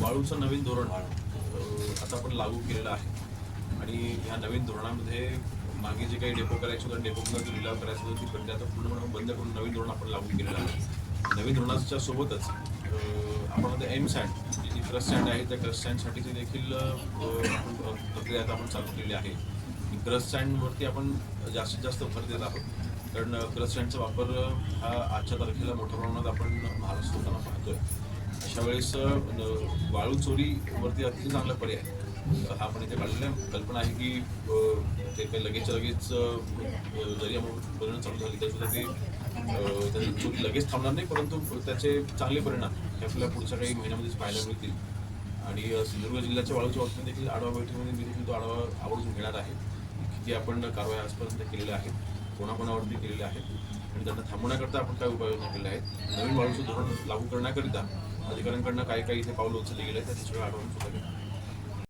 वाळूचं नवीन धोरण आता आपण लागू केलेलं आहे आणि ह्या नवीन धोरणामध्ये मागे जे काही डेपो करायचं होतं डेपोमध्ये जो लिलाव करायचा होता ती प्रक्रिया आता पूर्णपणे बंद करून नवीन धोरण आपण लागू केलेलं आहे. नवीन धोरणाच्या सोबतच आपण आता एम सँड जी क्रस्ट सँड आहे त्या क्रस्ट सँडसाठीची देखील प्रक्रिया आता आपण चालू केलेली आहे. क्रस्ट सँडवरती आपण जास्तीत जास्त भर देत आहोत कारण क्रस्ट सँडचा वापर हा आजच्या तारखेला मोठ्या प्रमाणात आपण महाराष्ट्र होताना पाहतोय. अशा वेळेस वाळू चोरीवरती अतिशय चांगला पर्याय हा आपण इथे काढलेला कल्पना आहे की ते काही लगेच जरी बोलणं चालू झाली तरी सुद्धा ते त्याची चोरी लगेच थांबणार नाही, परंतु त्याचे चांगले परिणाम हे आपल्याला पुढच्या काही महिन्यामध्येच पाहायला मिळतील. आणि सिंधुदुर्ग जिल्ह्याच्या वाळूच्या बाबतीत देखील आढावा बैठकीमध्ये मी देखील तो आढावा आवर्जून घेणार आहे. किती आपण कारवाई आजपर्यंत केलेल्या आहेत, कोणाकोणावरती केलेल्या आहेत आणि त्यांना थांबवण्याकरता आपण काय उपाययोजना केल्या आहेत, नवीन वाळूचं धोरण लागू करण्याकरिता अधिकाऱ्यांकडनं काय काही इथे पावलं उचलली गेले आहेत त्याचे सगळं आढावा सुद्धा घेणार.